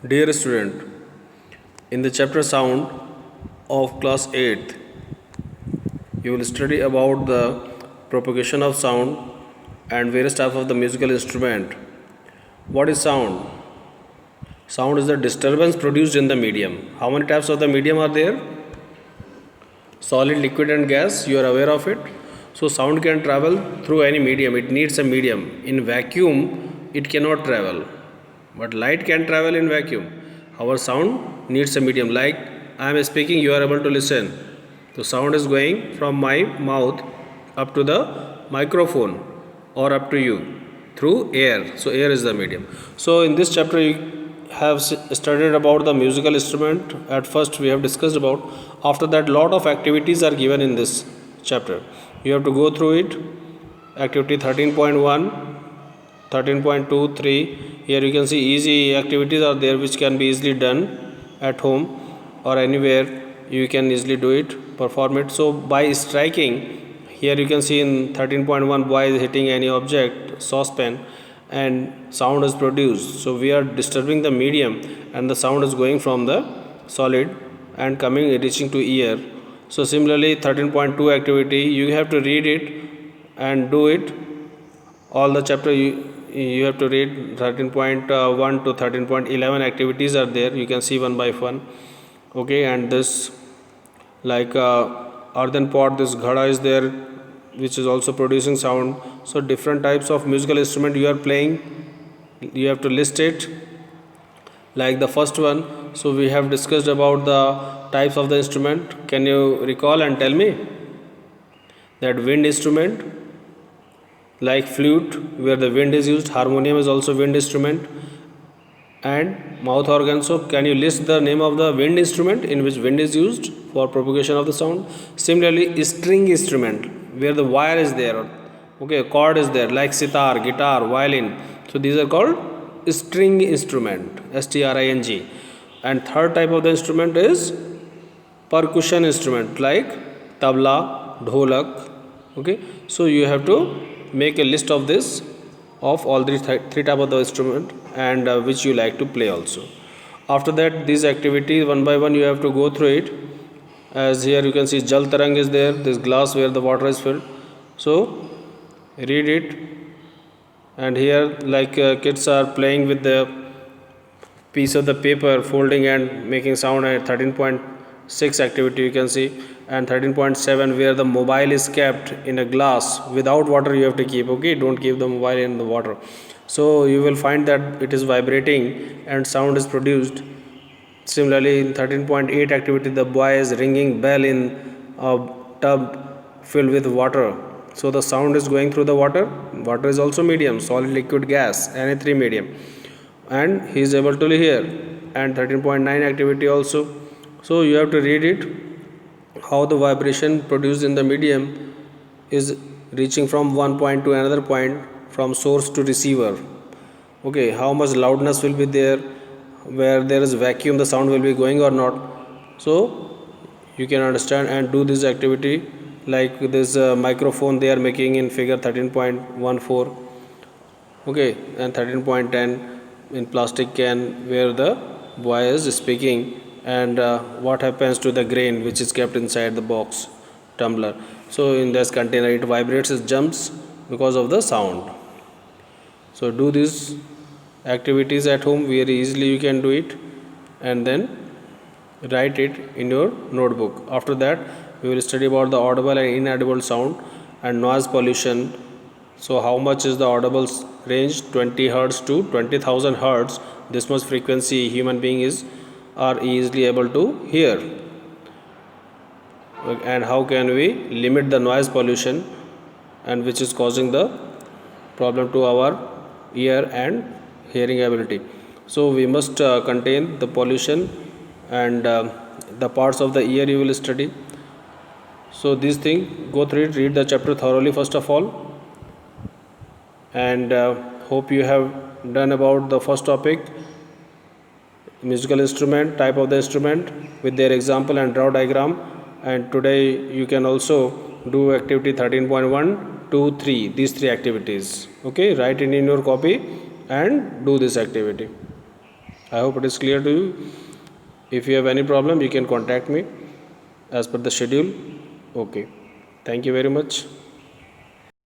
Dear student, in the chapter Sound of class 8th, you will study about the propagation of sound and various types of the musical instrument. What is sound? Sound is the disturbance produced in the medium. How many types of the medium are there? Solid, liquid and gas, you are aware of it. So sound can travel through any medium, it needs a medium. In vacuum, it cannot travel, but light can travel in vacuum. Our sound needs a medium, like I am speaking, you are able to listen. So sound is going from my mouth up to the microphone or up to you through air. So air is the medium. So in this chapter you have studied about the musical instrument. At first we have discussed about. After that, lot of activities are given in this chapter. You have to go through it. Activity 13.1, 13.2, 3. Here you can see easy activities are there which can be easily done at home or anywhere. You can easily do it, perform it. So by striking, here you can see in 13.1, boy is hitting any object, saucepan, and sound is produced. So we are disturbing the medium and the sound is going from the solid and coming reaching to ear. So similarly 13.2 activity, you have to read it and do it. All the chapter you have to read. 13.1 to 13.11 activities are there, you can see one by one. Okay, and this like earthen pot, this ghada is there which is also producing sound. So different types of musical instrument you are playing, you have to list it. Like the first one, so we have discussed about the types of the instrument. Can you recall and tell me? That wind instrument, like flute where the wind is used, harmonium is also wind instrument, and mouth organ. So can you list the name of the wind instrument in which wind is used for propagation of the sound? Similarly, string instrument where the wire is there, okay, chord is there, like sitar, guitar, violin. So these are called string instrument, string. And third type of the instrument is percussion instrument, like tabla, dholak. Okay, so you have to make a list of this, of all these three type of the instrument, and which you like to play also. After that, these activities one by one you have to go through it. As here you can see jal tarang is there, this glass where the water is filled. So read it. And here like kids are playing with the piece of the paper, folding and making sound. At 13.6 activity you can see, and 13.7 where the mobile is kept in a glass without water you have to keep. Okay, don't keep the mobile in the water. So you will find that it is vibrating and sound is produced. Similarly in 13.8 activity, the boy is ringing bell in a tub filled with water. So the sound is going through the water. Water is also medium, solid, liquid, gas, any three medium, and he is able to hear. And 13.9 activity also, so you have to read it, how the vibration produced in the medium is reaching from one point to another point, from source to receiver. Okay, how much loudness will be there, where there is vacuum the sound will be going or not. So you can understand and do this activity. Like this microphone they are making in figure 13.14. Okay, and 13.10 in plastic can where the boy is speaking, and what happens to the grain which is kept inside the box tumbler. So in this container it vibrates, it jumps because of the sound. So do these activities at home, very easily you can do it, and then write it in your notebook. After that we will study about the audible and inaudible sound and noise pollution. So how much is the audible range? 20 hertz to 20,000 hertz. This much frequency human being is are easily able to hear. And how can we limit the noise pollution, and which is causing the problem to our ear and hearing ability. So we must contain the pollution, and the parts of the ear you will study. So this thing, go through it, read the chapter thoroughly first of all, and hope you have done about the first topic, musical instrument, type of the instrument with their example and draw diagram. And today you can also do activity 13.1, 2, 3, these three activities. Okay, write it in your copy and do this activity. I hope it is clear to you. If you have any problem, you can contact me as per the schedule. Okay. Thank you very much.